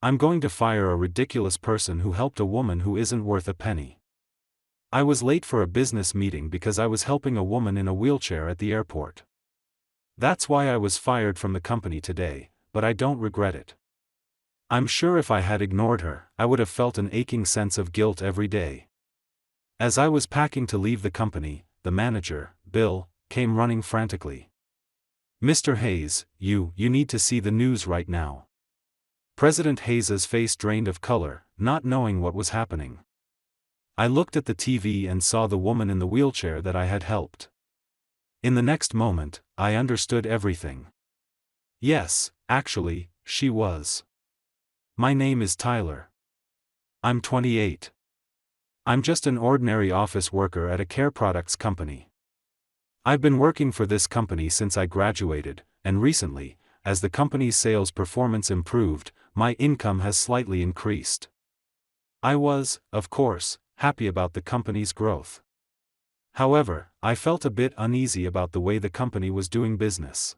I'm going to fire a ridiculous person who helped a woman who isn't worth a penny. I was late for a business meeting because I was helping a woman in a wheelchair at the airport. That's why I was fired from the company today, but I don't regret it. I'm sure if I had ignored her, I would have felt an aching sense of guilt every day. As I was packing to leave the company, the manager, Bill, came running frantically. "Mr. Hayes, you need to see the news right now." President Hayes's face drained of color, not knowing what was happening. I looked at the TV and saw the woman in the wheelchair that I had helped. In the next moment, I understood everything. Yes, actually, she was. "My name is Tyler. I'm 28. I'm just an ordinary office worker at a care products company. I've been working for this company since I graduated, and recently, as the company's sales performance improved, my income has slightly increased. I was, of course, happy about the company's growth. However, I felt a bit uneasy about the way the company was doing business.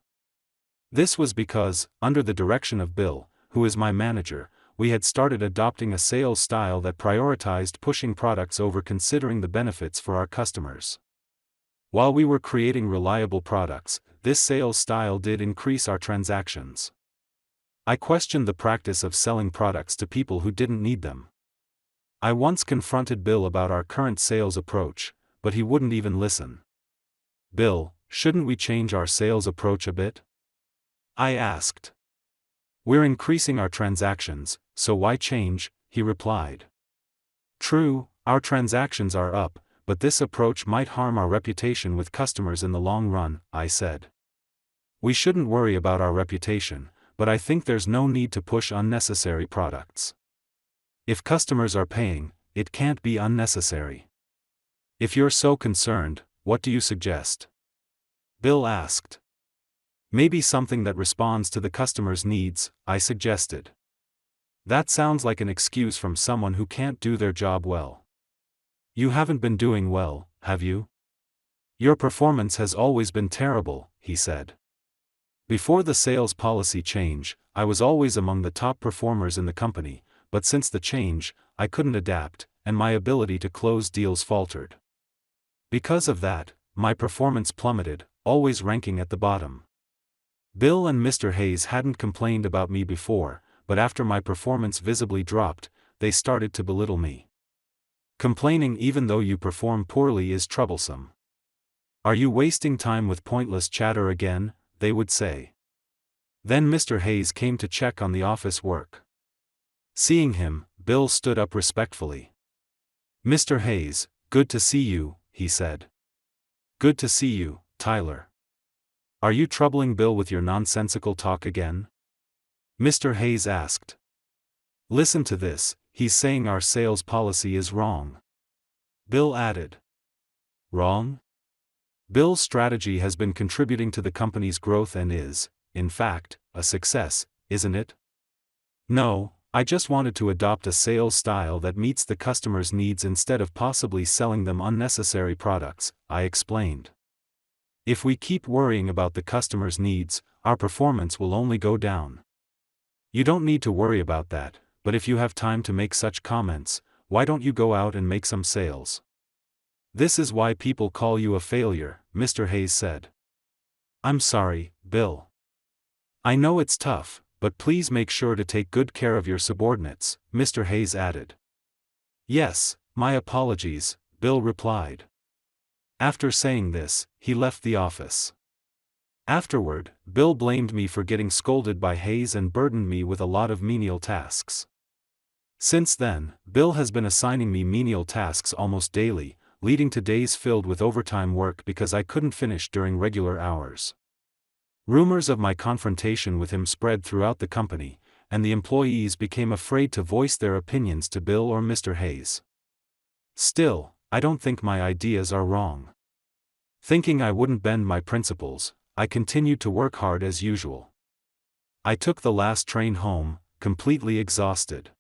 This was because, under the direction of Bill, who is my manager, we had started adopting a sales style that prioritized pushing products over considering the benefits for our customers. While we were creating reliable products, this sales style did increase our transactions. I questioned the practice of selling products to people who didn't need them. I once confronted Bill about our current sales approach, but he wouldn't even listen. "Bill, shouldn't we change our sales approach a bit?" I asked. "We're increasing our transactions, so why change?" he replied. "True, our transactions are up, but this approach might harm our reputation with customers in the long run," I said. "We shouldn't worry about our reputation, but I think there's no need to push unnecessary products. If customers are paying, it can't be unnecessary. If you're so concerned, what do you suggest?" Bill asked. "Maybe something that responds to the customer's needs," I suggested. "That sounds like an excuse from someone who can't do their job well. You haven't been doing well, have you? Your performance has always been terrible," he said. Before the sales policy change, I was always among the top performers in the company, but since the change, I couldn't adapt, and my ability to close deals faltered. Because of that, my performance plummeted, always ranking at the bottom. Bill and Mr. Hayes hadn't complained about me before, but after my performance visibly dropped, they started to belittle me. "Complaining even though you perform poorly is troublesome. Are you wasting time with pointless chatter again?" they would say. Then Mr. Hayes came to check on the office work. Seeing him, Bill stood up respectfully. "Mr. Hayes, good to see you," he said. "Good to see you, Tyler. Are you troubling Bill with your nonsensical talk again?" Mr. Hayes asked. "Listen to this, he's saying our sales policy is wrong," Bill added. "Wrong? Bill's strategy has been contributing to the company's growth and is, in fact, a success, isn't it?" "No, I just wanted to adopt a sales style that meets the customer's needs instead of possibly selling them unnecessary products," I explained. "If we keep worrying about the customer's needs, our performance will only go down. You don't need to worry about that, but if you have time to make such comments, why don't you go out and make some sales?" "This is why people call you a failure," Mr. Hayes said. "I'm sorry, Bill. I know it's tough, but please make sure to take good care of your subordinates," Mr. Hayes added. "Yes, my apologies," Bill replied. After saying this, he left the office. Afterward, Bill blamed me for getting scolded by Hayes and burdened me with a lot of menial tasks. Since then, Bill has been assigning me menial tasks almost daily, leading to days filled with overtime work because I couldn't finish during regular hours. Rumors of my confrontation with him spread throughout the company, and the employees became afraid to voice their opinions to Bill or Mr. Hayes. Still, I don't think my ideas are wrong. Thinking I wouldn't bend my principles, I continued to work hard as usual. I took the last train home, completely exhausted.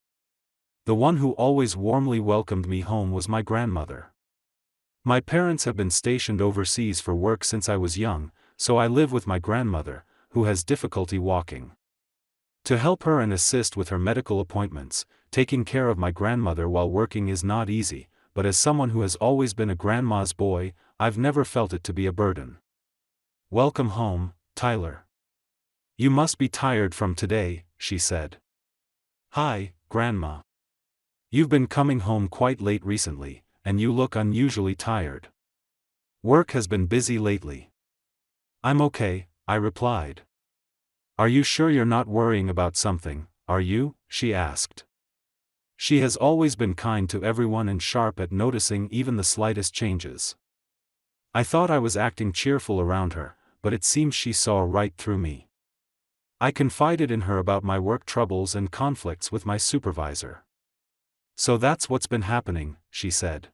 The one who always warmly welcomed me home was my grandmother. My parents have been stationed overseas for work since I was young, so I live with my grandmother, who has difficulty walking. To help her and assist with her medical appointments. Taking care of my grandmother while working is not easy, but as someone who has always been a grandma's boy, I've never felt it to be a burden. Welcome home, Tyler. You must be tired from today, she said. Hi, Grandma. You've been coming home quite late recently, and you look unusually tired. Work has been busy lately. I'm okay, I replied. Are you sure you're not worrying about something, are you? She asked. She has always been kind to everyone and sharp at noticing even the slightest changes. I thought I was acting cheerful around her, but it seems she saw right through me. I confided in her about my work troubles and conflicts with my supervisor. So that's what's been happening, she said.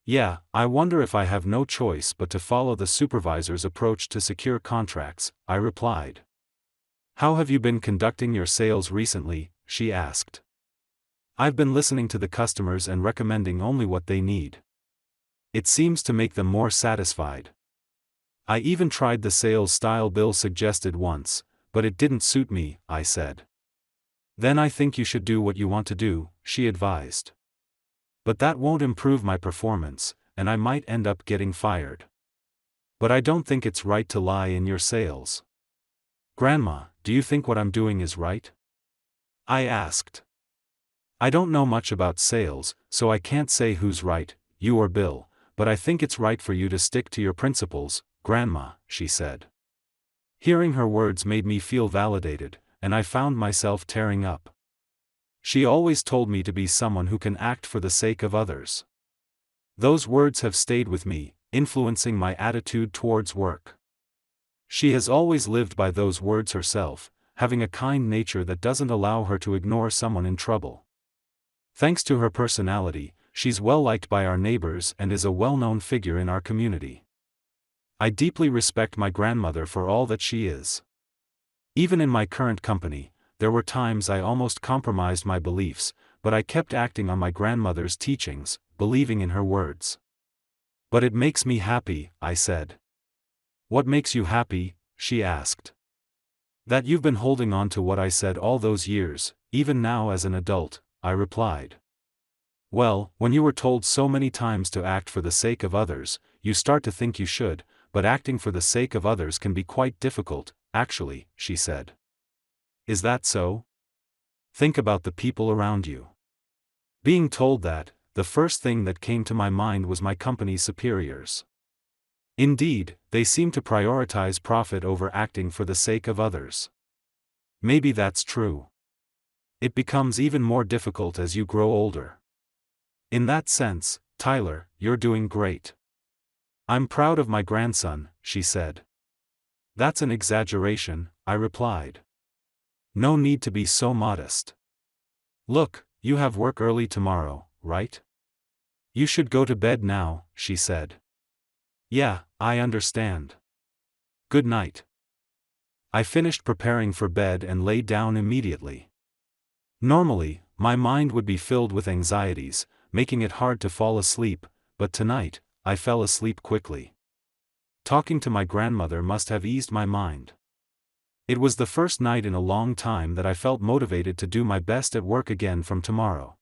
Yeah, I wonder if I have no choice but to follow the supervisor's approach to secure contracts, I replied. How have you been conducting your sales recently? She asked. I've been listening to the customers and recommending only what they need. It seems to make them more satisfied. I even tried the sales style Bill suggested once, but it didn't suit me, I said. Then I think you should do what you want to do, she advised. But that won't improve my performance, and I might end up getting fired. But I don't think it's right to lie in your sales. Grandma, do you think what I'm doing is right? I asked. I don't know much about sales, so I can't say who's right, you or Bill, but I think it's right for you to stick to your principles, Grandma, she said. Hearing her words made me feel validated, and I found myself tearing up. She always told me to be someone who can act for the sake of others. Those words have stayed with me, influencing my attitude towards work. She has always lived by those words herself, having a kind nature that doesn't allow her to ignore someone in trouble. Thanks to her personality, she's well liked by our neighbors and is a well-known figure in our community. I deeply respect my grandmother for all that she is. Even in my current company, there were times I almost compromised my beliefs, but I kept acting on my grandmother's teachings, believing in her words. But it makes me happy, I said. What makes you happy? She asked. That you've been holding on to what I said all those years, even now as an adult, I replied. Well, when you were told so many times to act for the sake of others, you start to think you should, but acting for the sake of others can be quite difficult, actually, she said. Is that so? Think about the people around you. Being told that, the first thing that came to my mind was my company's superiors. Indeed, they seem to prioritize profit over acting for the sake of others. Maybe that's true. It becomes even more difficult as you grow older. In that sense, Tyler, you're doing great. I'm proud of my grandson, she said. That's an exaggeration, I replied. No need to be so modest. Look, you have work early tomorrow, right? You should go to bed now, she said. Yeah, I understand. Good night. I finished preparing for bed and lay down immediately. Normally, my mind would be filled with anxieties, making it hard to fall asleep, but tonight, I fell asleep quickly. Talking to my grandmother must have eased my mind. It was the first night in a long time that I felt motivated to do my best at work again from tomorrow.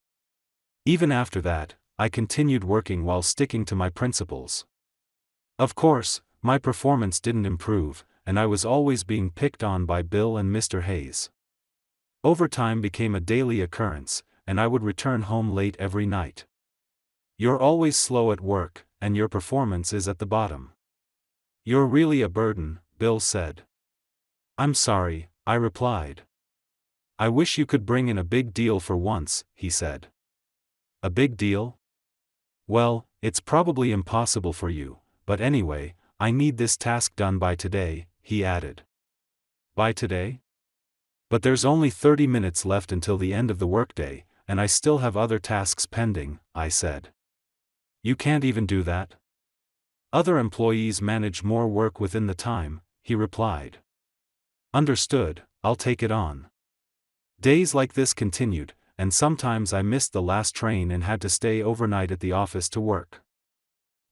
Even after that, I continued working while sticking to my principles. Of course, my performance didn't improve, and I was always being picked on by Bill and Mr. Hayes. Overtime became a daily occurrence, and I would return home late every night. You're always slow at work, and your performance is at the bottom. You're really a burden, Bill said. I'm sorry, I replied. I wish you could bring in a big deal for once, he said. A big deal? Well, it's probably impossible for you, but anyway, I need this task done by today, he added. By today? But there's only 30 minutes left until the end of the workday, and I still have other tasks pending, I said. You can't even do that? Other employees manage more work within the time, he replied. Understood, I'll take it on. Days like this continued, and sometimes I missed the last train and had to stay overnight at the office to work.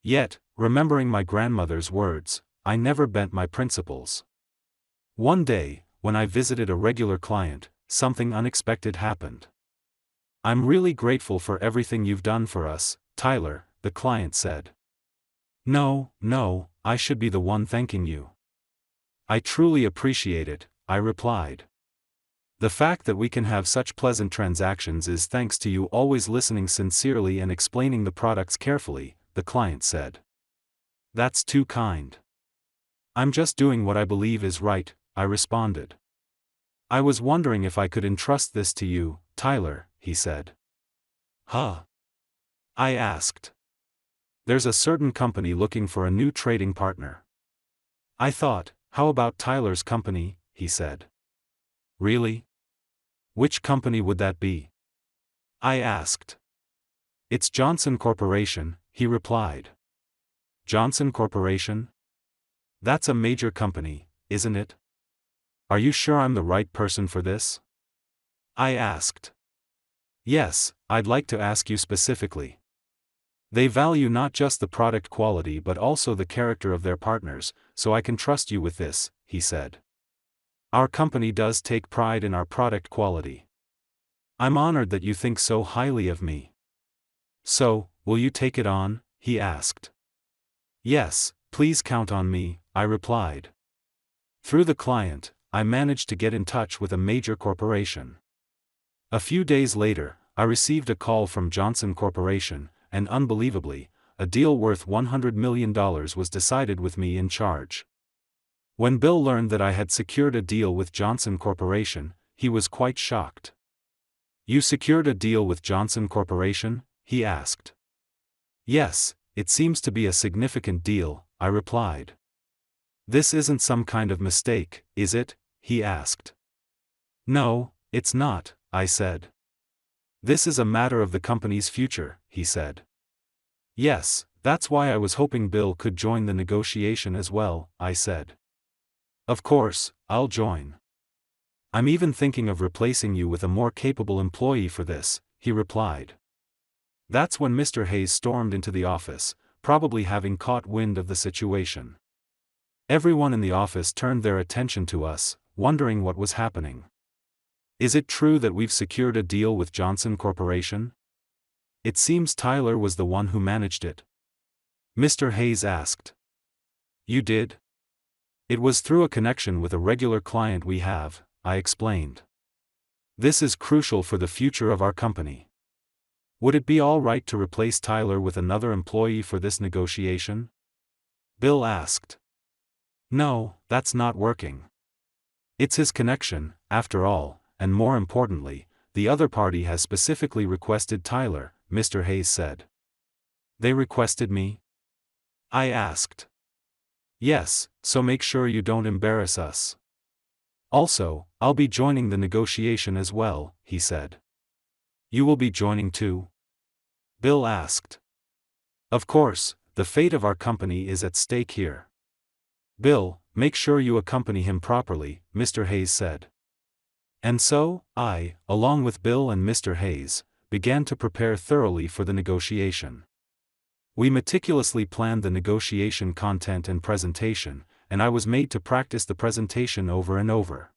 Yet, remembering my grandmother's words, I never bent my principles. One day, when I visited a regular client, something unexpected happened. "I'm really grateful for everything you've done for us, Tyler," the client said. "No, I should be the one thanking you." "I truly appreciate it," I replied. "The fact that we can have such pleasant transactions is thanks to you always listening sincerely and explaining the products carefully," the client said. "That's too kind." "I'm just doing what I believe is right," I responded. "I was wondering if I could entrust this to you, Tyler," he said. "Huh?" I asked. "There's a certain company looking for a new trading partner." I thought, "How about Tyler's company?" he said. "Really? Which company would that be?" I asked. "It's Johnson Corporation," he replied. "Johnson Corporation? That's a major company, isn't it? Are you sure I'm the right person for this?" I asked. "Yes, I'd like to ask you specifically. They value not just the product quality but also the character of their partners, so I can trust you with this," he said. "Our company does take pride in our product quality. I'm honored that you think so highly of me." "So, will you take it on?" he asked. "Yes, please count on me," I replied. Through the client, I managed to get in touch with a major corporation. A few days later, I received a call from Johnson Corporation, and unbelievably, a deal worth $100 million was decided with me in charge. When Bill learned that I had secured a deal with Johnson Corporation, he was quite shocked. "You secured a deal with Johnson Corporation?" he asked. "Yes, it seems to be a significant deal," I replied. "This isn't some kind of mistake, is it?" he asked. "No, it's not," I said. "This is a matter of the company's future," he said. "Yes, that's why I was hoping Bill could join the negotiation as well," I said. "Of course, I'll join. I'm even thinking of replacing you with a more capable employee for this," he replied. That's when Mr. Hayes stormed into the office, probably having caught wind of the situation. Everyone in the office turned their attention to us, wondering what was happening. "Is it true that we've secured a deal with Johnson Corporation? It seems Tyler was the one who managed it," Mr. Hayes asked. "You did? It was through a connection with a regular client we have," I explained. "This is crucial for the future of our company. Would it be all right to replace Tyler with another employee for this negotiation?" Bill asked. "No, that's not working. It's his connection, after all, and more importantly, the other party has specifically requested Tyler," Mr. Hayes said. "They requested me?" I asked. "Yes, so make sure you don't embarrass us. Also, I'll be joining the negotiation as well," he said. "You will be joining too?" Bill asked. "Of course, the fate of our company is at stake here." "Bill, make sure you accompany him properly," Mr. Hayes said. And so, I, along with Bill and Mr. Hayes, began to prepare thoroughly for the negotiation. We meticulously planned the negotiation content and presentation, and I was made to practice the presentation over and over.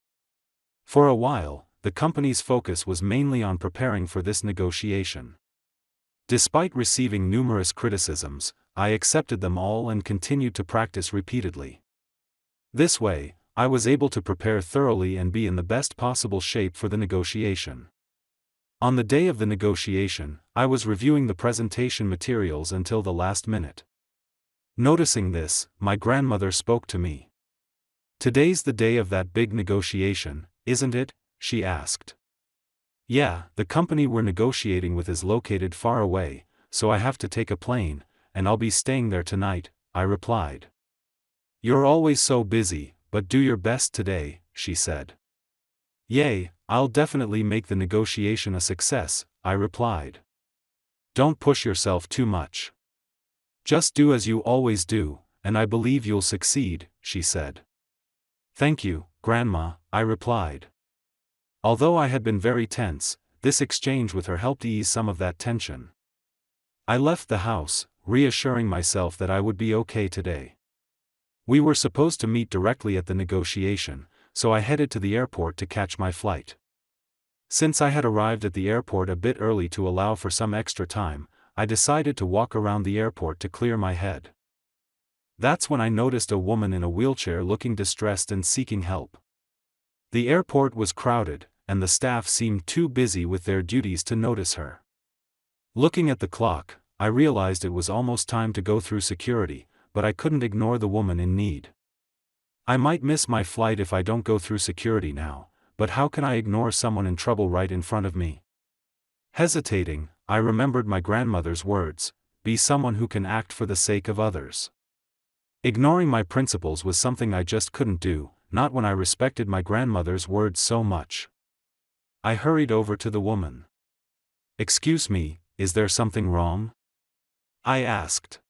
For a while, the company's focus was mainly on preparing for this negotiation. Despite receiving numerous criticisms, I accepted them all and continued to practice repeatedly. This way, I was able to prepare thoroughly and be in the best possible shape for the negotiation. On the day of the negotiation, I was reviewing the presentation materials until the last minute. Noticing this, my grandmother spoke to me. "Today's the day of that big negotiation, isn't it?" she asked. "Yeah, the company we're negotiating with is located far away, so I have to take a plane, and I'll be staying there tonight," I replied. "You're always so busy, but do your best today," she said. "Yay, I'll definitely make the negotiation a success," I replied. "Don't push yourself too much. Just do as you always do, and I believe you'll succeed," she said. "Thank you, Grandma," I replied. Although I had been very tense, this exchange with her helped ease some of that tension. I left the house, reassuring myself that I would be okay today. We were supposed to meet directly at the negotiation, so I headed to the airport to catch my flight. Since I had arrived at the airport a bit early to allow for some extra time, I decided to walk around the airport to clear my head. That's when I noticed a woman in a wheelchair looking distressed and seeking help. The airport was crowded, and the staff seemed too busy with their duties to notice her. Looking at the clock, I realized it was almost time to go through security, but I couldn't ignore the woman in need. I might miss my flight if I don't go through security now, but how can I ignore someone in trouble right in front of me? Hesitating, I remembered my grandmother's words, "Be someone who can act for the sake of others." Ignoring my principles was something I just couldn't do, not when I respected my grandmother's words so much. I hurried over to the woman. "Excuse me, is there something wrong?" I asked.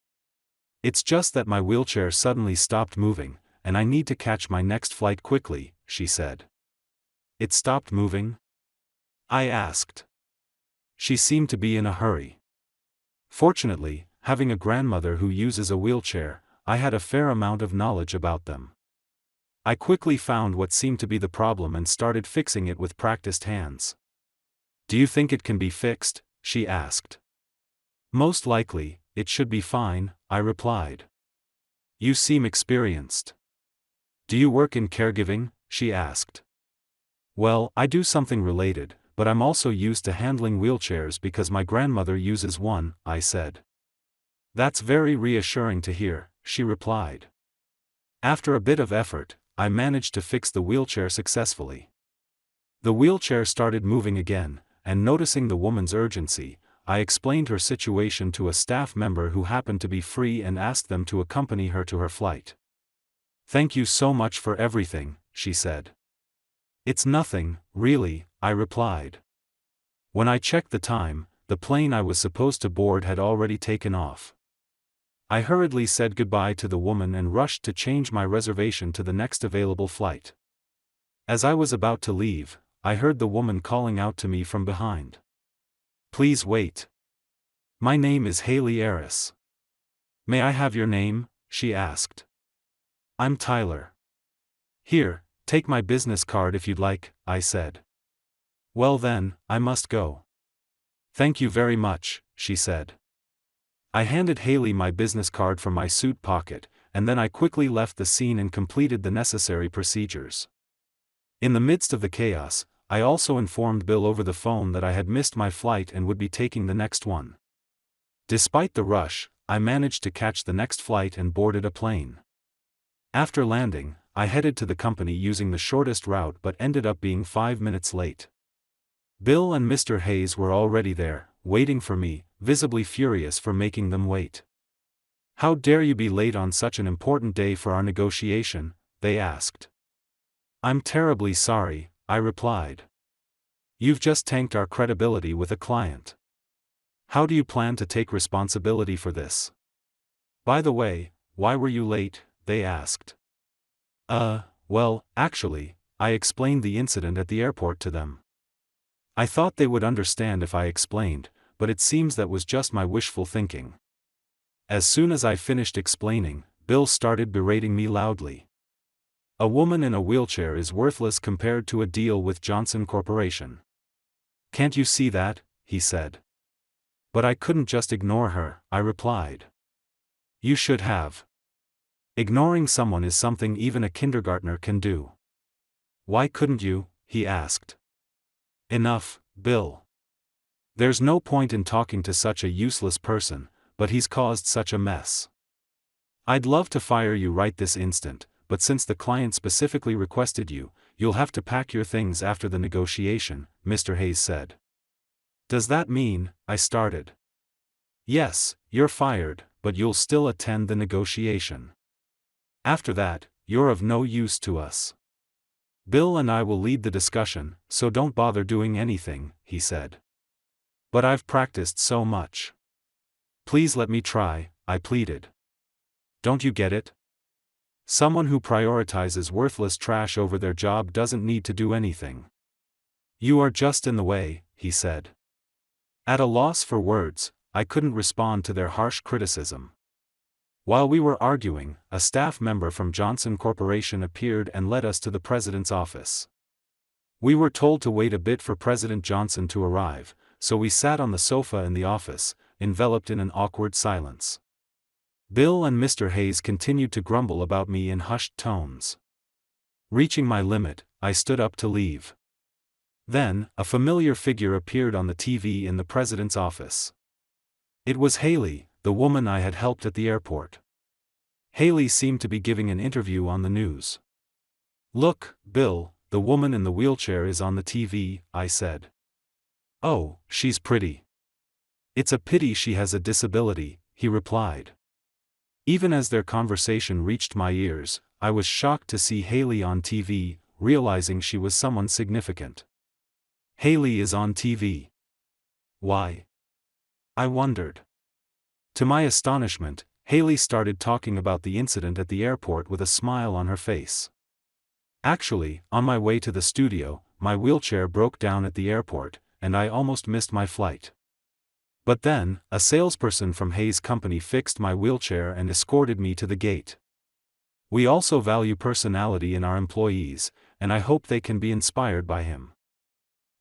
"It's just that my wheelchair suddenly stopped moving, and I need to catch my next flight quickly," she said. "It stopped moving?" I asked. She seemed to be in a hurry. Fortunately, having a grandmother who uses a wheelchair, I had a fair amount of knowledge about them. I quickly found what seemed to be the problem and started fixing it with practiced hands. "Do you think it can be fixed?" she asked. "Most likely, it should be fine," I replied. "You seem experienced." "Do you work in caregiving?" she asked. "Well, I do something related, but I'm also used to handling wheelchairs because my grandmother uses one," I said. "That's very reassuring to hear," she replied. After a bit of effort, I managed to fix the wheelchair successfully. The wheelchair started moving again, and noticing the woman's urgency, I explained her situation to a staff member who happened to be free and asked them to accompany her to her flight. "Thank you so much for everything," she said. "It's nothing, really," I replied. When I checked the time, the plane I was supposed to board had already taken off. I hurriedly said goodbye to the woman and rushed to change my reservation to the next available flight. As I was about to leave, I heard the woman calling out to me from behind. "Please wait. My name is Haley Eris." "May I have your name?" she asked. "I'm Tyler." "Here, take my business card if you'd like," I said. "Well then, I must go." "Thank you very much," she said. I handed Haley my business card from my suit pocket, and then I quickly left the scene and completed the necessary procedures. In the midst of the chaos, I also informed Bill over the phone that I had missed my flight and would be taking the next one. Despite the rush, I managed to catch the next flight and boarded a plane. After landing, I headed to the company using the shortest route but ended up being 5 minutes late. Bill and Mr. Hayes were already there, waiting for me, visibly furious for making them wait. "How dare you be late on such an important day for our negotiation?" they asked. "I'm terribly sorry," I replied. "You've just tanked our credibility with a client. How do you plan to take responsibility for this?" "By the way, why were you late?" they asked. Well, actually, I explained the incident at the airport to them. I thought they would understand if I explained, but it seems that was just my wishful thinking. As soon as I finished explaining, Bill started berating me loudly. "A woman in a wheelchair is worthless compared to a deal with Johnson Corporation. Can't you see that?" he said. "But I couldn't just ignore her," I replied. "You should have. Ignoring someone is something even a kindergartner can do." "Why couldn't you?" he asked. "Enough, Bill. There's no point in talking to such a useless person, but he's caused such a mess. I'd love to fire you right this instant, but since the client specifically requested you, you'll have to pack your things after the negotiation," Mr. Hayes said. "Does that mean," I started. "Yes, you're fired, but you'll still attend the negotiation. After that, you're of no use to us. Bill and I will lead the discussion, so don't bother doing anything," he said. "But I've practiced so much. Please let me try," I pleaded. "Don't you get it? Someone who prioritizes worthless trash over their job doesn't need to do anything." "You are just in the way," he said. At a loss for words, I couldn't respond to their harsh criticism. While we were arguing, a staff member from Johnson Corporation appeared and led us to the president's office. We were told to wait a bit for President Johnson to arrive, so we sat on the sofa in the office, enveloped in an awkward silence. Bill and Mr. Hayes continued to grumble about me in hushed tones. Reaching my limit, I stood up to leave. Then, a familiar figure appeared on the TV in the president's office. It was Haley, the woman I had helped at the airport. Haley seemed to be giving an interview on the news. "Look, Bill, the woman in the wheelchair is on the TV," I said. "Oh, she's pretty. It's a pity she has a disability," he replied. Even as their conversation reached my ears, I was shocked to see Haley on TV, realizing she was someone significant. Haley is on TV. Why? I wondered. To my astonishment, Haley started talking about the incident at the airport with a smile on her face. "Actually, on my way to the studio, my wheelchair broke down at the airport, and I almost missed my flight. But then, a salesperson from Hayes' company fixed my wheelchair and escorted me to the gate. We also value personality in our employees, and I hope they can be inspired by him.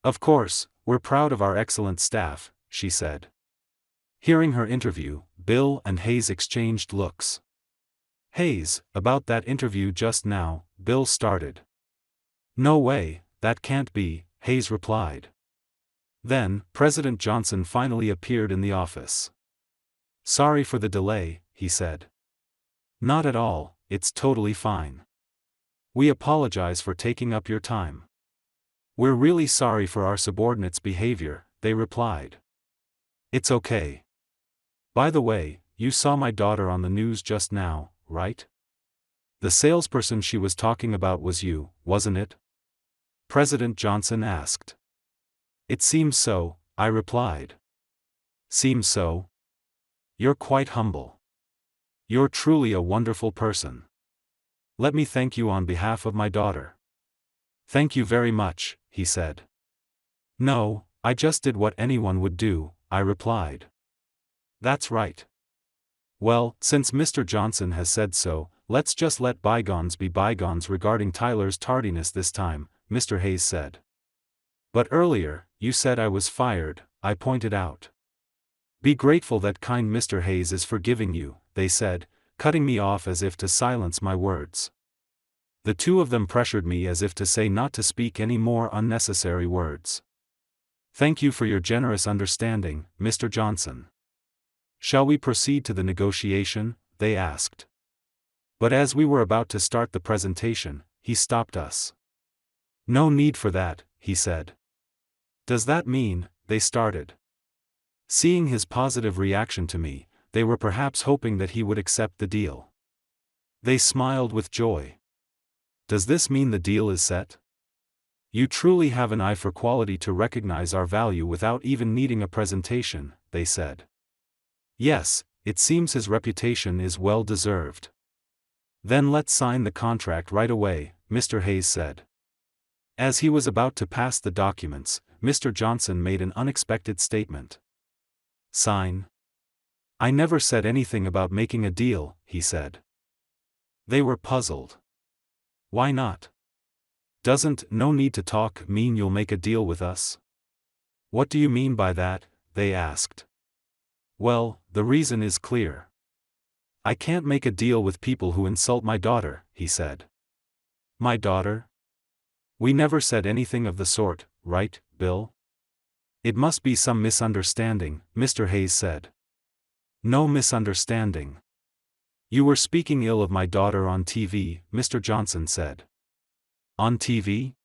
Of course, we're proud of our excellent staff," she said. Hearing her interview, Bill and Hayes exchanged looks. "Hayes, about that interview just now," Bill started. "No way, that can't be," Hayes replied. Then, President Johnson finally appeared in the office. "Sorry for the delay," he said. "Not at all, it's totally fine. We apologize for taking up your time." "We're really sorry for our subordinates' behavior," they replied. "It's okay. By the way, you saw my daughter on the news just now, right? The salesperson she was talking about was you, wasn't it?" President Johnson asked. "It seems so," I replied. "Seems so? You're quite humble. You're truly a wonderful person. Let me thank you on behalf of my daughter." "Thank you very much," he said. "No, I just did what anyone would do," I replied. "That's right. Well, since Mr. Johnson has said so, let's just let bygones be bygones regarding Tyler's tardiness this time," Mr. Hayes said. "But earlier, you said I was fired," I pointed out. "Be grateful that kind Mr. Hayes is forgiving you," they said, cutting me off as if to silence my words. The two of them pressured me as if to say not to speak any more unnecessary words. "Thank you for your generous understanding, Mr. Johnson. Shall we proceed to the negotiation?" they asked. But as we were about to start the presentation, he stopped us. "No need for that," he said. "Does that mean," they started. Seeing his positive reaction to me, they were perhaps hoping that he would accept the deal. They smiled with joy. "Does this mean the deal is set? You truly have an eye for quality to recognize our value without even needing a presentation," they said. "Yes, it seems his reputation is well deserved." "Then let's sign the contract right away," Mr. Hayes said. As he was about to pass the documents, Mr. Johnson made an unexpected statement. "Sign? I never said anything about making a deal," he said. They were puzzled. "Why not? Doesn't 'no need to talk' mean you'll make a deal with us?" "What do you mean by that?" they asked. "Well, the reason is clear. I can't make a deal with people who insult my daughter," he said. "My daughter? We never said anything of the sort, right, Bill?" "It must be some misunderstanding," Mr. Hayes said. "No misunderstanding. You were speaking ill of my daughter on TV," Mr. Johnson said. "On TV?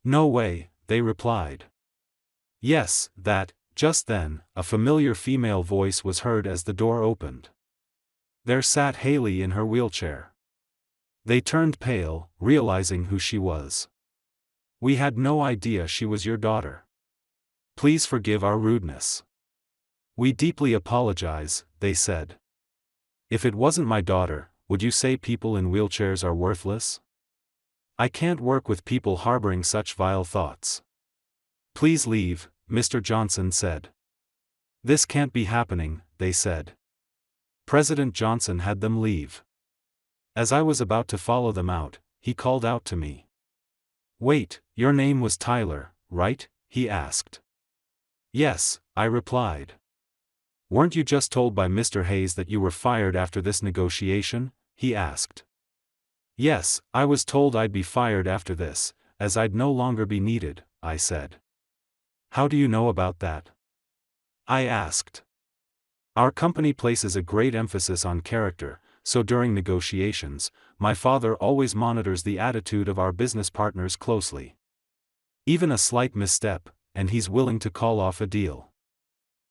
No way," they replied. "Yes, that." Just then, a familiar female voice was heard as the door opened. There sat Haley in her wheelchair. They turned pale, realizing who she was. "We had no idea she was your daughter. Please forgive our rudeness." "We deeply apologize," they said. "If it wasn't my daughter, would you say people in wheelchairs are worthless? I can't work with people harboring such vile thoughts." "Please leave," Mr. Johnson said. "This can't be happening," they said. President Johnson had them leave. As I was about to follow them out, he called out to me. "Wait, your name was Tyler, right?" he asked. "Yes," I replied. "Weren't you just told by Mr. Hayes that you were fired after this negotiation?" he asked. "Yes, I was told I'd be fired after this, as I'd no longer be needed," I said. "How do you know about that?" I asked. "Our company places a great emphasis on character, so during negotiations, my father always monitors the attitude of our business partners closely. Even a slight misstep, and he's willing to call off a deal.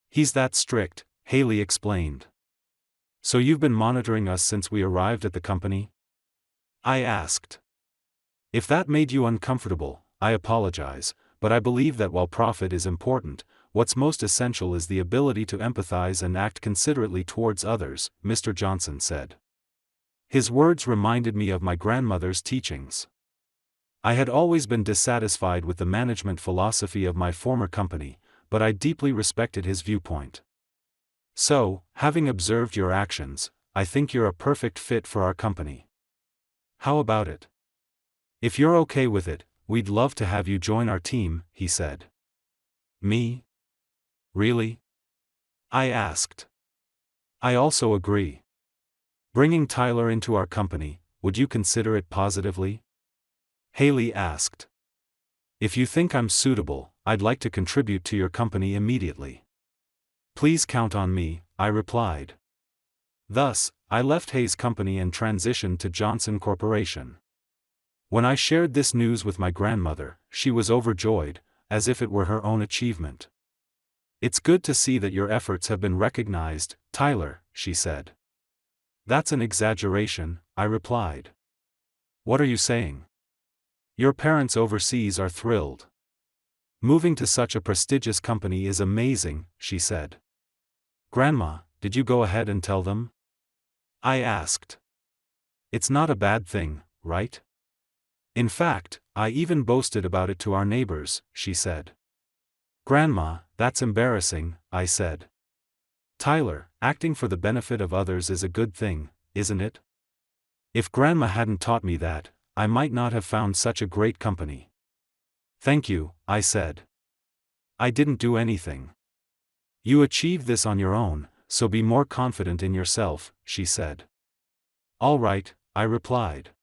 He's that strict," Haley explained. "So you've been monitoring us since we arrived at the company?" I asked. "If that made you uncomfortable, I apologize, but I believe that while profit is important, what's most essential is the ability to empathize and act considerately towards others," Mr. Johnson said. His words reminded me of my grandmother's teachings. I had always been dissatisfied with the management philosophy of my former company, but I deeply respected his viewpoint. "So, having observed your actions, I think you're a perfect fit for our company. How about it? If you're okay with it, we'd love to have you join our team," he said. "Me? Really?" I asked. "I also agree. Bringing Tyler into our company, would you consider it positively?" Haley asked. "If you think I'm suitable, I'd like to contribute to your company immediately." "Please count on me," I replied. Thus, I left Hayes' company and transitioned to Johnson Corporation. When I shared this news with my grandmother, she was overjoyed, as if it were her own achievement. "It's good to see that your efforts have been recognized, Tyler," she said. "That's an exaggeration," I replied. "What are you saying?" "Your parents overseas are thrilled. Moving to such a prestigious company is amazing," she said. "Grandma, did you go ahead and tell them?" I asked. "It's not a bad thing, right? In fact, I even boasted about it to our neighbors," she said. "Grandma, that's embarrassing," I said. "Tyler, acting for the benefit of others is a good thing, isn't it? If Grandma hadn't taught me that, I might not have found such a great company." "Thank you," I said. "I didn't do anything. You achieved this on your own, so be more confident in yourself," she said. "All right," I replied.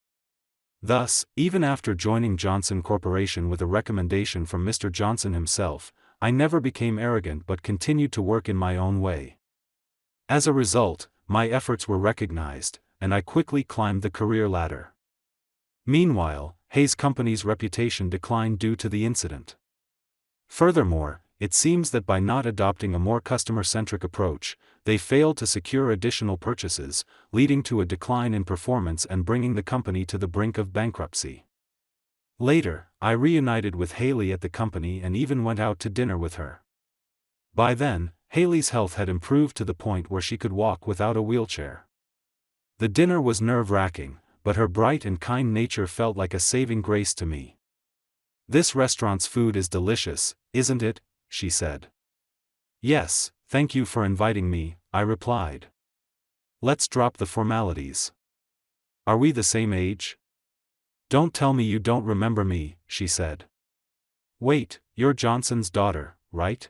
Thus, even after joining Johnson Corporation with a recommendation from Mr. Johnson himself, I never became arrogant but continued to work in my own way. As a result, my efforts were recognized, and I quickly climbed the career ladder. Meanwhile, Hayes Company's reputation declined due to the incident. Furthermore, it seems that by not adopting a more customer-centric approach, they failed to secure additional purchases, leading to a decline in performance and bringing the company to the brink of bankruptcy. Later, I reunited with Haley at the company and even went out to dinner with her. By then, Haley's health had improved to the point where she could walk without a wheelchair. The dinner was nerve-wracking, but her bright and kind nature felt like a saving grace to me. "This restaurant's food is delicious, isn't it?" she said. "Yes, thank you for inviting me," I replied. "Let's drop the formalities. Are we the same age?" "Don't tell me you don't remember me," she said. "Wait, you're Johnson's daughter, right?"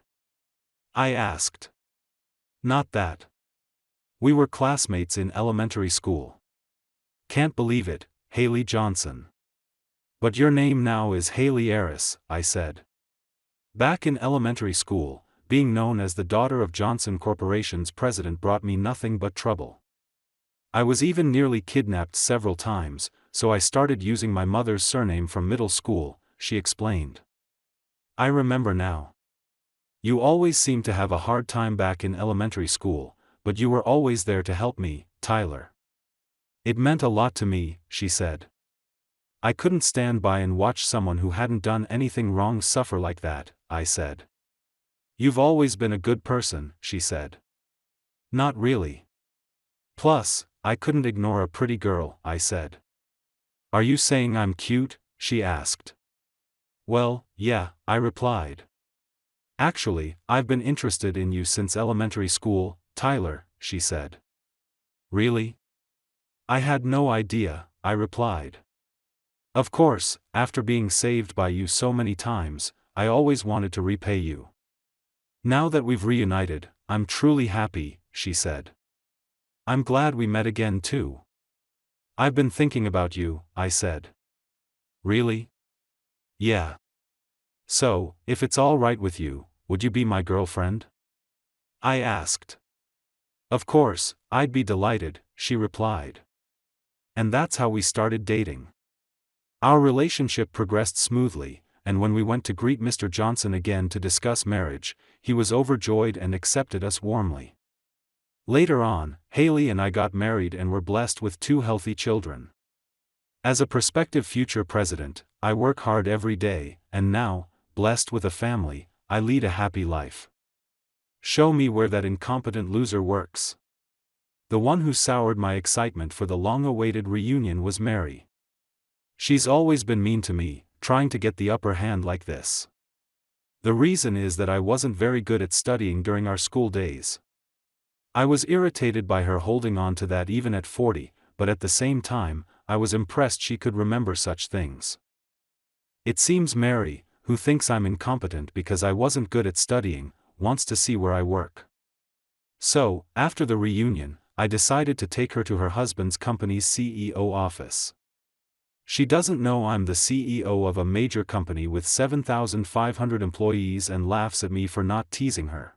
I asked. "Not that. We were classmates in elementary school." "Can't believe it, Haley Johnson. But your name now is Haley Eris," I said. Back in elementary school, being known as the daughter of Johnson Corporation's president brought me nothing but trouble. I was even nearly kidnapped several times, so I started using my mother's surname from middle school, she explained. "I remember now. You always seemed to have a hard time back in elementary school, but you were always there to help me, Tyler. It meant a lot to me," she said. "I couldn't stand by and watch someone who hadn't done anything wrong suffer like that," I said. "You've always been a good person," she said. "Not really. Plus, I couldn't ignore a pretty girl," I said. "Are you saying I'm cute?" she asked. "Well, yeah," I replied. "Actually, I've been interested in you since elementary school, Tyler," she said. Really? I had no idea, I replied. Of course, after being saved by you so many times, I always wanted to repay you. Now that we've reunited, I'm truly happy, she said. I'm glad we met again too. I've been thinking about you, I said. Really? Yeah. So, if it's all right with you, would you be my girlfriend? I asked. Of course, I'd be delighted, she replied. And that's how we started dating. Our relationship progressed smoothly, and when we went to greet Mr. Johnson again to discuss marriage, he was overjoyed and accepted us warmly. Later on, Haley and I got married and were blessed with 2 healthy children. As a prospective future president, I work hard every day, and now, blessed with a family, I lead a happy life. Show me where that incompetent loser works. The one who soured my excitement for the long-awaited reunion was Mary. She's always been mean to me, trying to get the upper hand like this. The reason is that I wasn't very good at studying during our school days. I was irritated by her holding on to that even at 40, but at the same time, I was impressed she could remember such things. It seems Mary, who thinks I'm incompetent because I wasn't good at studying, wants to see where I work. So, after the reunion, I decided to take her to her husband's company's CEO office. She doesn't know I'm the CEO of a major company with 7,500 employees and laughs at me for not teasing her.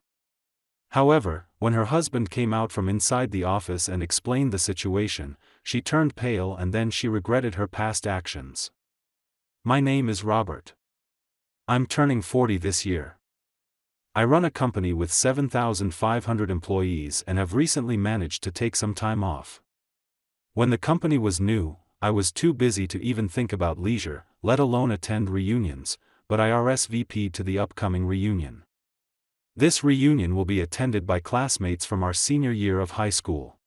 However, when her husband came out from inside the office and explained the situation, she turned pale and then she regretted her past actions. My name is Robert. I'm turning 40 this year. I run a company with 7,500 employees and have recently managed to take some time off. When the company was new, I was too busy to even think about leisure, let alone attend reunions, but I RSVP'd to the upcoming reunion. This reunion will be attended by classmates from our senior year of high school.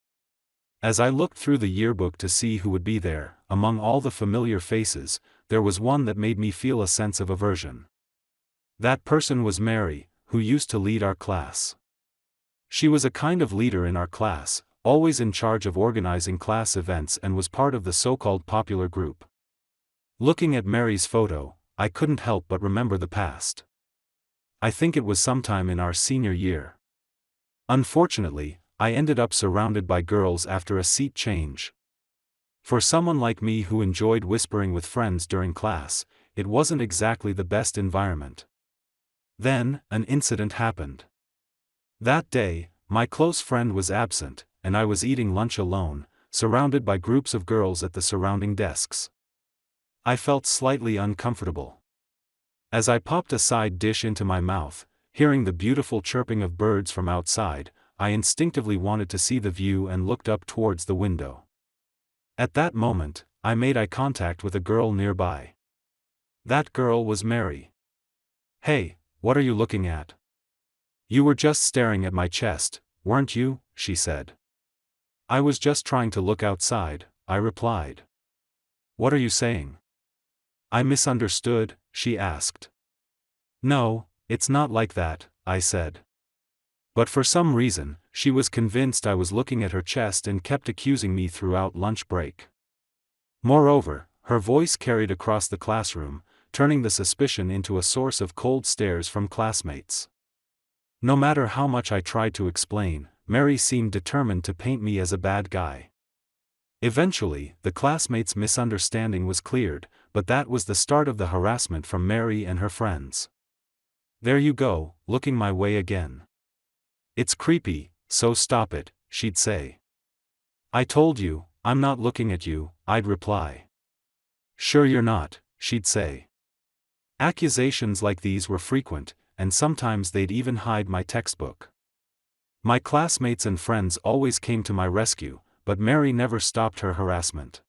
As I looked through the yearbook to see who would be there, among all the familiar faces, there was one that made me feel a sense of aversion. That person was Mary, who used to lead our class. She was a kind of leader in our class, always in charge of organizing class events and was part of the so-called popular group. Looking at Mary's photo, I couldn't help but remember the past. I think it was sometime in our senior year. Unfortunately, I ended up surrounded by girls after a seat change. For someone like me who enjoyed whispering with friends during class, it wasn't exactly the best environment. Then, an incident happened. That day, my close friend was absent, and I was eating lunch alone, surrounded by groups of girls at the surrounding desks. I felt slightly uncomfortable. As I popped a side dish into my mouth, hearing the beautiful chirping of birds from outside, I instinctively wanted to see the view and looked up towards the window. At that moment, I made eye contact with a girl nearby. That girl was Mary. "Hey, what are you looking at? You were just staring at my chest, weren't you?" she said. "I was just trying to look outside," I replied. "What are you saying?" "I misunderstood," she asked. "No, it's not like that," I said. But for some reason, she was convinced I was looking at her chest and kept accusing me throughout lunch break. Moreover, her voice carried across the classroom, turning the suspicion into a source of cold stares from classmates. No matter how much I tried to explain, Mary seemed determined to paint me as a bad guy. Eventually, the classmates' misunderstanding was cleared, but that was the start of the harassment from Mary and her friends. "There you go, looking my way again. It's creepy, so stop it," she'd say. "I told you, I'm not looking at you," I'd reply. "Sure you're not," she'd say. Accusations like these were frequent, and sometimes they'd even hide my textbook. My classmates and friends always came to my rescue, but Mary never stopped her harassment.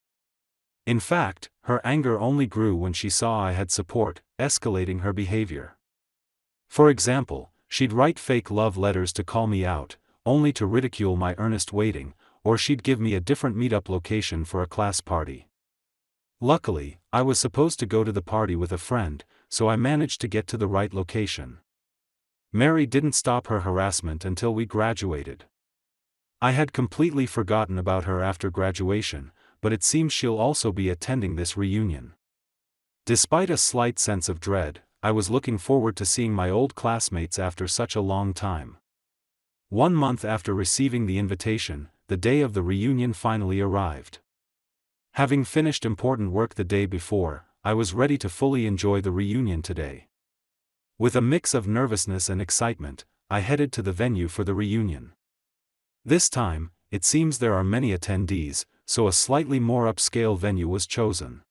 In fact, her anger only grew when she saw I had support, escalating her behavior. For example, she'd write fake love letters to call me out, only to ridicule my earnest waiting, or she'd give me a different meetup location for a class party. Luckily, I was supposed to go to the party with a friend, so I managed to get to the right location. Mary didn't stop her harassment until we graduated. I had completely forgotten about her after graduation, but it seems she'll also be attending this reunion. Despite a slight sense of dread, I was looking forward to seeing my old classmates after such a long time. 1 month after receiving the invitation, the day of the reunion finally arrived. Having finished important work the day before, I was ready to fully enjoy the reunion today. With a mix of nervousness and excitement, I headed to the venue for the reunion. This time, it seems there are many attendees, so a slightly more upscale venue was chosen.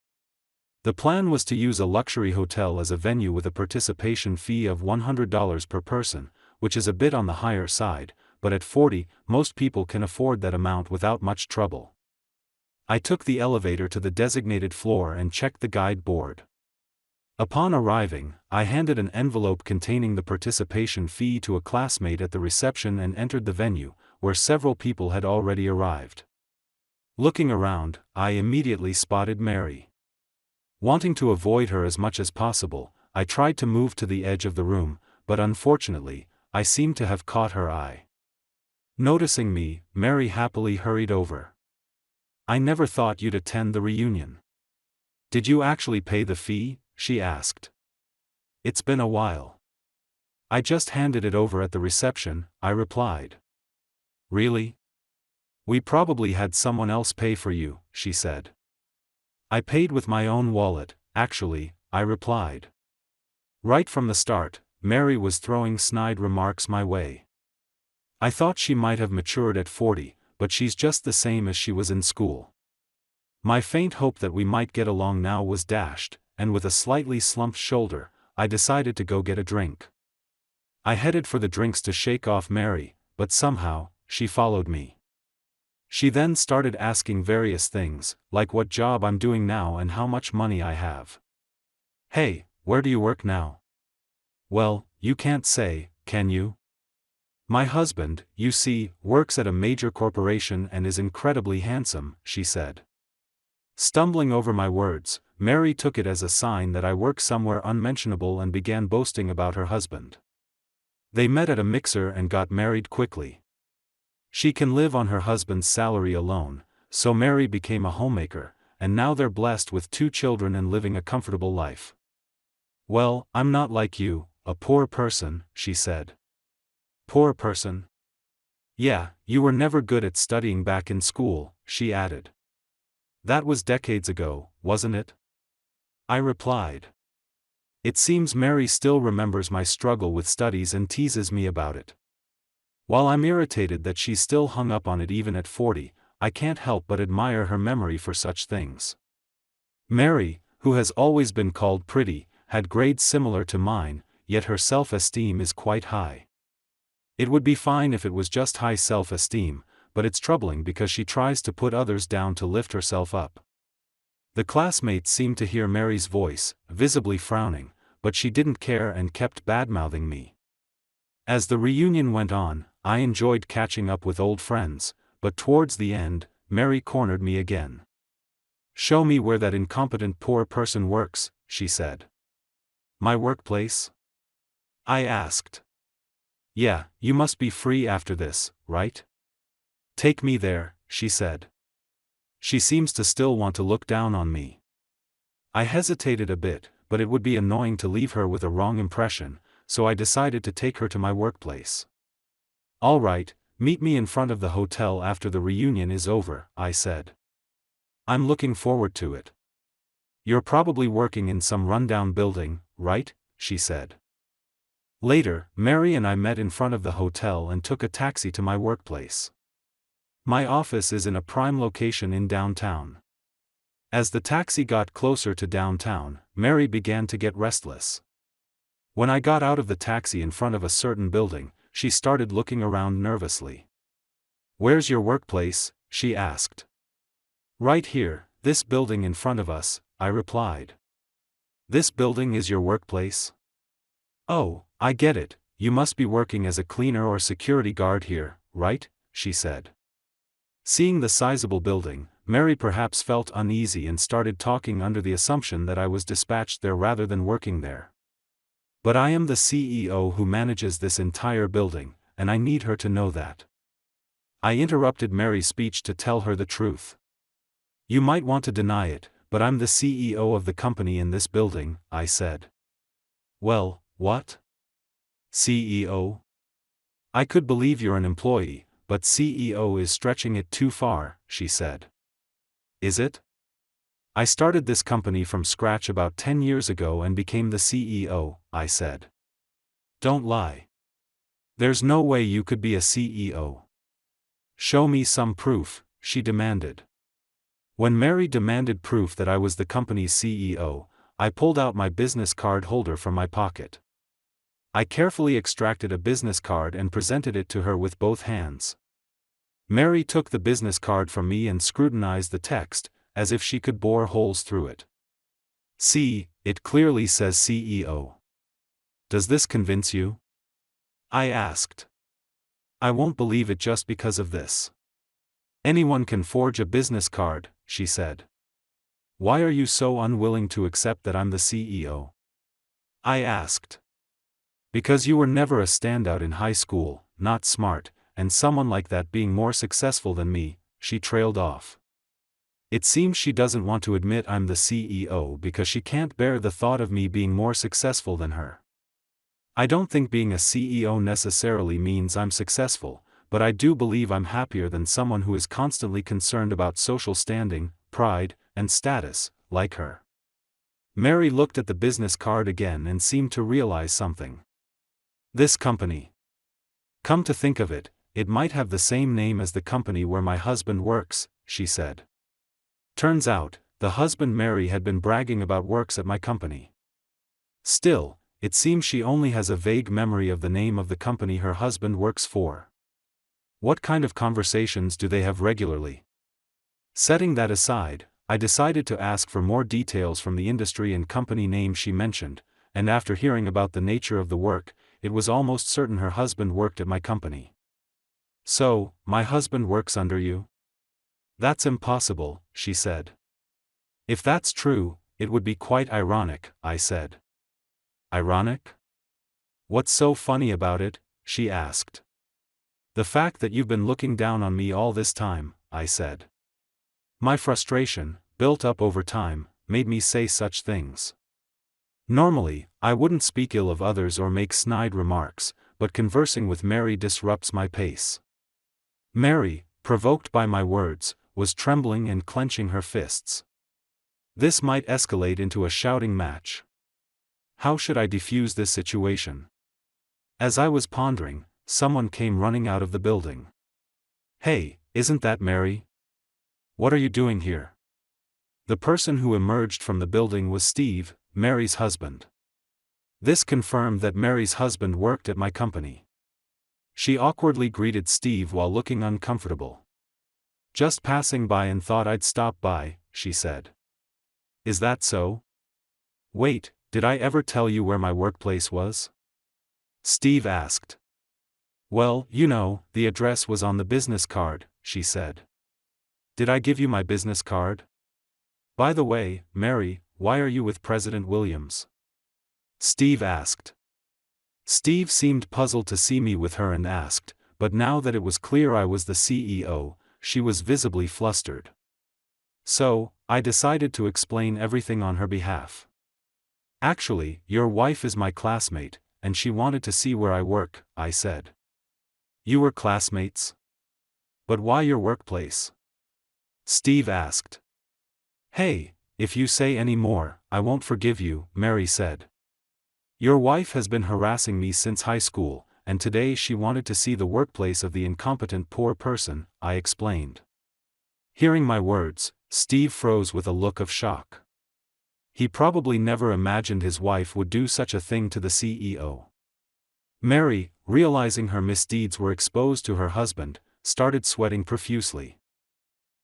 The plan was to use a luxury hotel as a venue with a participation fee of $100 per person, which is a bit on the higher side, but at 40, most people can afford that amount without much trouble. I took the elevator to the designated floor and checked the guide board. Upon arriving, I handed an envelope containing the participation fee to a classmate at the reception and entered the venue, where several people had already arrived. Looking around, I immediately spotted Mary. Wanting to avoid her as much as possible, I tried to move to the edge of the room, but unfortunately, I seemed to have caught her eye. Noticing me, Mary happily hurried over. "I never thought you'd attend the reunion. Did you actually pay the fee?" she asked. "It's been a while. I just handed it over at the reception," I replied. "Really? We probably had someone else pay for you," she said. "I paid with my own wallet, actually," I replied. Right from the start, Mary was throwing snide remarks my way. I thought she might have matured at 40, but she's just the same as she was in school. My faint hope that we might get along now was dashed, and with a slightly slumped shoulder, I decided to go get a drink. I headed for the drinks to shake off Mary, but somehow, she followed me. She then started asking various things, like what job I'm doing now and how much money I have. "Hey, where do you work now?" "Well, you can't say, can you? My husband, you see, works at a major corporation and is incredibly handsome," she said. Stumbling over my words, Mary took it as a sign that I work somewhere unmentionable and began boasting about her husband. They met at a mixer and got married quickly. She can live on her husband's salary alone, so Mary became a homemaker, and now they're blessed with 2 children and living a comfortable life. "Well, I'm not like you, a poor person," she said. "Poor person?" "Yeah, you were never good at studying back in school," she added. "That was decades ago, wasn't it?" I replied. It seems Mary still remembers my struggle with studies and teases me about it. While I'm irritated that she's still hung up on it even at 40, I can't help but admire her memory for such things. Mary, who has always been called pretty, had grades similar to mine, yet her self-esteem is quite high. It would be fine if it was just high self-esteem, but it's troubling because she tries to put others down to lift herself up. The classmates seemed to hear Mary's voice, visibly frowning, but she didn't care and kept badmouthing me. As the reunion went on, I enjoyed catching up with old friends, but towards the end, Mary cornered me again. "Show me where that incompetent poor person works," she said. "My workplace?" I asked. "Yeah, you must be free after this, right? Take me there," she said. She seems to still want to look down on me. I hesitated a bit, but it would be annoying to leave her with a wrong impression, so I decided to take her to my workplace. "All right, meet me in front of the hotel after the reunion is over," I said. "I'm looking forward to it." "You're probably working in some rundown building, right?" she said. Later, Mary and I met in front of the hotel and took a taxi to my workplace. My office is in a prime location in downtown. As the taxi got closer to downtown, Mary began to get restless. When I got out of the taxi in front of a certain building, she started looking around nervously. "Where's your workplace?" she asked. "Right here, this building in front of us," I replied. "This building is your workplace?" "Oh, I get it, you must be working as a cleaner or security guard here, right?" she said. Seeing the sizable building, Mary perhaps felt uneasy and started talking under the assumption that I was dispatched there rather than working there. "But I am the CEO who manages this entire building, and I need her to know that." I interrupted Mary's speech to tell her the truth. You might want to deny it, but I'm the CEO of the company in this building, I said. Well, what? CEO? I could believe you're an employee, but CEO is stretching it too far, she said. Is it? I started this company from scratch about 10 years ago and became the CEO, I said. Don't lie. There's no way you could be a CEO. Show me some proof, she demanded. When Mary demanded proof that I was the company's CEO, I pulled out my business card holder from my pocket. I carefully extracted a business card and presented it to her with both hands. Mary took the business card from me and scrutinized the text, as if she could bore holes through it. See, it clearly says CEO. Does this convince you? I asked. I won't believe it just because of this. Anyone can forge a business card, she said. Why are you so unwilling to accept that I'm the CEO? I asked. Because you were never a standout in high school, not smart, and someone like that being more successful than me, she trailed off. It seems she doesn't want to admit I'm the CEO because she can't bear the thought of me being more successful than her. I don't think being a CEO necessarily means I'm successful, but I do believe I'm happier than someone who is constantly concerned about social standing, pride, and status, like her. Mary looked at the business card again and seemed to realize something. This company. Come to think of it, it might have the same name as the company where my husband works, she said. Turns out, the husband Mary had been bragging about works at my company. Still, it seems she only has a vague memory of the name of the company her husband works for. What kind of conversations do they have regularly? Setting that aside, I decided to ask for more details from the industry and company name she mentioned, and after hearing about the nature of the work, it was almost certain her husband worked at my company. So, my husband works under you? That's impossible, she said. If that's true, it would be quite ironic, I said. Ironic? What's so funny about it? She asked. The fact that you've been looking down on me all this time, I said. My frustration, built up over time, made me say such things. Normally, I wouldn't speak ill of others or make snide remarks, but conversing with Mary disrupts my pace. Mary, provoked by my words, was trembling and clenching her fists. This might escalate into a shouting match. How should I defuse this situation? As I was pondering, someone came running out of the building. Hey, isn't that Mary? What are you doing here? The person who emerged from the building was Steve, Mary's husband. This confirmed that Mary's husband worked at my company. She awkwardly greeted Steve while looking uncomfortable. Just passing by and thought I'd stop by, she said. Is that so? Wait, did I ever tell you where my workplace was? Steve asked. Well, you know, the address was on the business card, she said. Did I give you my business card? By the way, Mary, why are you with President Williams? Steve asked. Steve seemed puzzled to see me with her and asked, but now that it was clear I was the CEO, she was visibly flustered. So, I decided to explain everything on her behalf. Actually, your wife is my classmate, and she wanted to see where I work, I said. You were classmates? But why your workplace? Steve asked. Hey, if you say any more, I won't forgive you, Mary said. Your wife has been harassing me since high school, and today she wanted to see the workplace of the incompetent poor person, I explained. Hearing my words, Steve froze with a look of shock. He probably never imagined his wife would do such a thing to the CEO. Mary, realizing her misdeeds were exposed to her husband, started sweating profusely.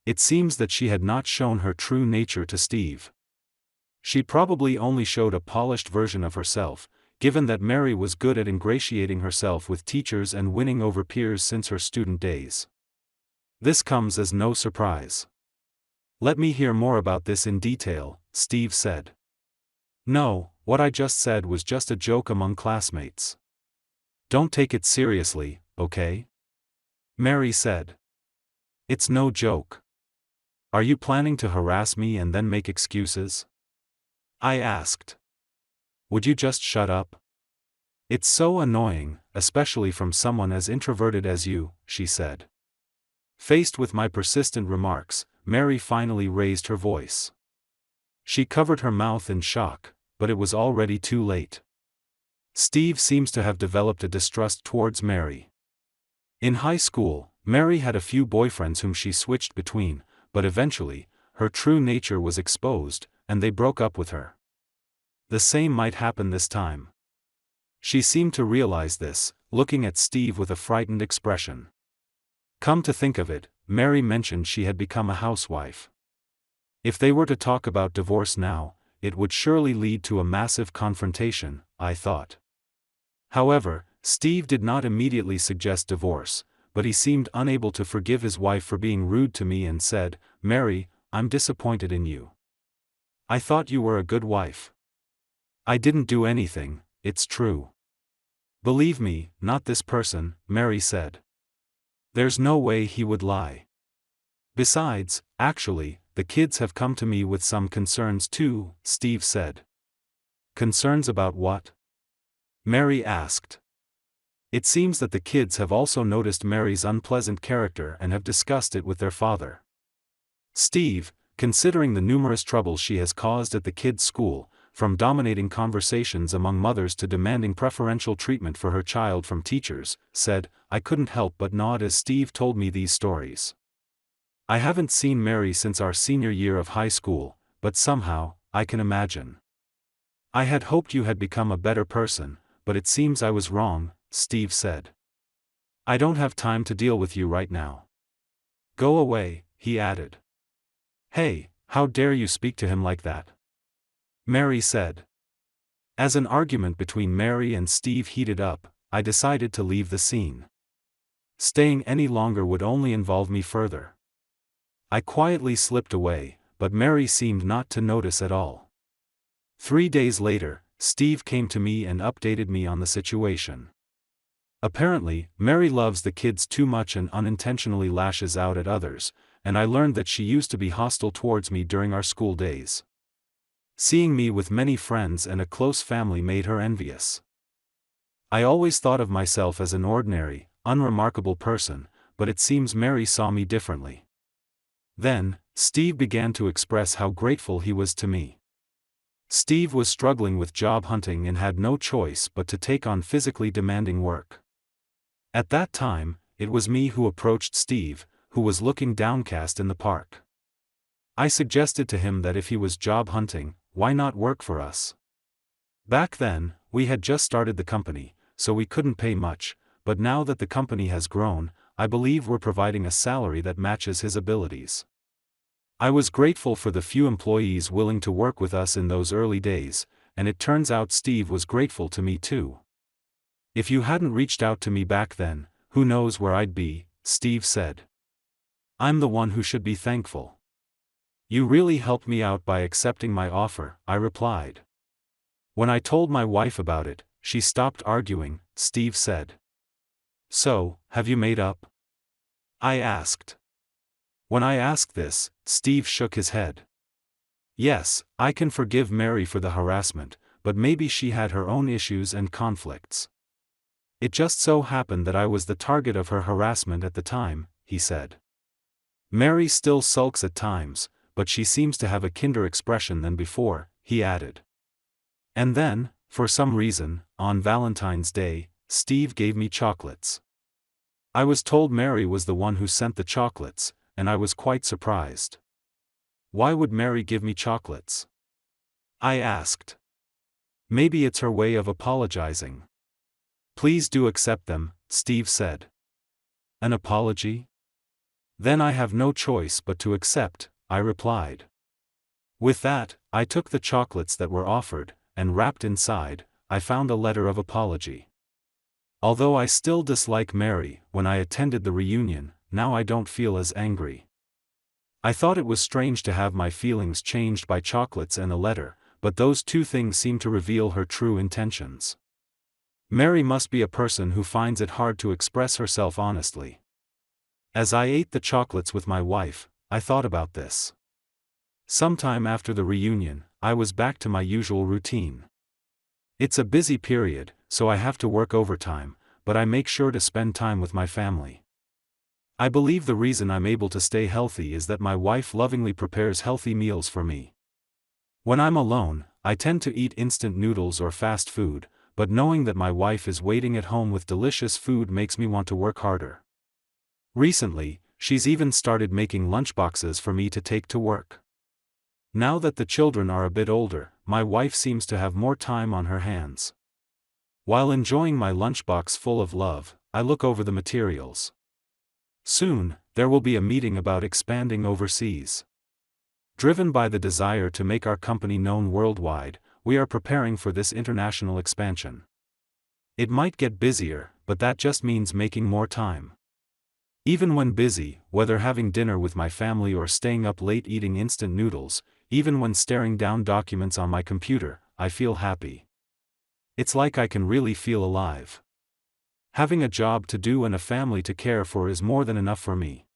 It seems that she had not shown her true nature to Steve. She probably only showed a polished version of herself, given that Mary was good at ingratiating herself with teachers and winning over peers since her student days. This comes as no surprise. Let me hear more about this in detail, Steve said. No, what I just said was just a joke among classmates. Don't take it seriously, okay? Mary said. It's no joke. Are you planning to harass me and then make excuses? I asked. Would you just shut up? It's so annoying, especially from someone as introverted as you, she said. Faced with my persistent remarks, Mary finally raised her voice. She covered her mouth in shock, but it was already too late. Steve seems to have developed a distrust towards Mary. In high school, Mary had a few boyfriends whom she switched between, but eventually, her true nature was exposed, and they broke up with her. The same might happen this time. She seemed to realize this, looking at Steve with a frightened expression. Come to think of it, Mary mentioned she had become a housewife. If they were to talk about divorce now, it would surely lead to a massive confrontation, I thought. However, Steve did not immediately suggest divorce, but he seemed unable to forgive his wife for being rude to me and said, Mary, I'm disappointed in you. I thought you were a good wife. I didn't do anything, it's true. Believe me, not this person, Mary said. There's no way he would lie. Besides, actually, the kids have come to me with some concerns too, Steve said. Concerns about what? Mary asked. It seems that the kids have also noticed Mary's unpleasant character and have discussed it with their father. Steve, considering the numerous troubles she has caused at the kids' school, from dominating conversations among mothers to demanding preferential treatment for her child from teachers, said, I couldn't help but nod as Steve told me these stories. I haven't seen Mary since our senior year of high school, but somehow, I can imagine. I had hoped you had become a better person, but it seems I was wrong, Steve said. I don't have time to deal with you right now. Go away, he added. Hey, how dare you speak to him like that? Mary said. As an argument between Mary and Steve heated up, I decided to leave the scene. Staying any longer would only involve me further. I quietly slipped away, but Mary seemed not to notice at all. 3 days later, Steve came to me and updated me on the situation. Apparently, Mary loves the kids too much and unintentionally lashes out at others, and I learned that she used to be hostile towards me during our school days. Seeing me with many friends and a close family made her envious. I always thought of myself as an ordinary, unremarkable person, but it seems Mary saw me differently. Then, Steve began to express how grateful he was to me. Steve was struggling with job hunting and had no choice but to take on physically demanding work. At that time, it was me who approached Steve, who was looking downcast in the park. I suggested to him that if he was job hunting, why not work for us? Back then, we had just started the company, so we couldn't pay much, but now that the company has grown, I believe we're providing a salary that matches his abilities. I was grateful for the few employees willing to work with us in those early days, and it turns out Steve was grateful to me too. If you hadn't reached out to me back then, who knows where I'd be, Steve said. I'm the one who should be thankful. You really helped me out by accepting my offer, I replied. When I told my wife about it, she stopped arguing, Steve said. So, have you made up? I asked. When I asked this, Steve shook his head. Yes, I can forgive Mary for the harassment, but maybe she had her own issues and conflicts. It just so happened that I was the target of her harassment at the time, he said. Mary still sulks at times, but she seems to have a kinder expression than before, he added. And then, for some reason, on Valentine's Day, Steve gave me chocolates. I was told Mary was the one who sent the chocolates, and I was quite surprised. Why would Mary give me chocolates? I asked. Maybe it's her way of apologizing. Please do accept them, Steve said. An apology? Then I have no choice but to accept, I replied. With that, I took the chocolates that were offered, and wrapped inside, I found a letter of apology. Although I still dislike Mary, when I attended the reunion, now I don't feel as angry. I thought it was strange to have my feelings changed by chocolates and a letter, but those two things seem to reveal her true intentions. Mary must be a person who finds it hard to express herself honestly. As I ate the chocolates with my wife, I thought about this. Sometime after the reunion, I was back to my usual routine. It's a busy period, so I have to work overtime, but I make sure to spend time with my family. I believe the reason I'm able to stay healthy is that my wife lovingly prepares healthy meals for me. When I'm alone, I tend to eat instant noodles or fast food, but knowing that my wife is waiting at home with delicious food makes me want to work harder. Recently, she's even started making lunchboxes for me to take to work. Now that the children are a bit older, my wife seems to have more time on her hands. While enjoying my lunchbox full of love, I look over the materials. Soon, there will be a meeting about expanding overseas. Driven by the desire to make our company known worldwide, we are preparing for this international expansion. It might get busier, but that just means making more time. Even when busy, whether having dinner with my family or staying up late eating instant noodles, even when staring down documents on my computer, I feel happy. It's like I can really feel alive. Having a job to do and a family to care for is more than enough for me.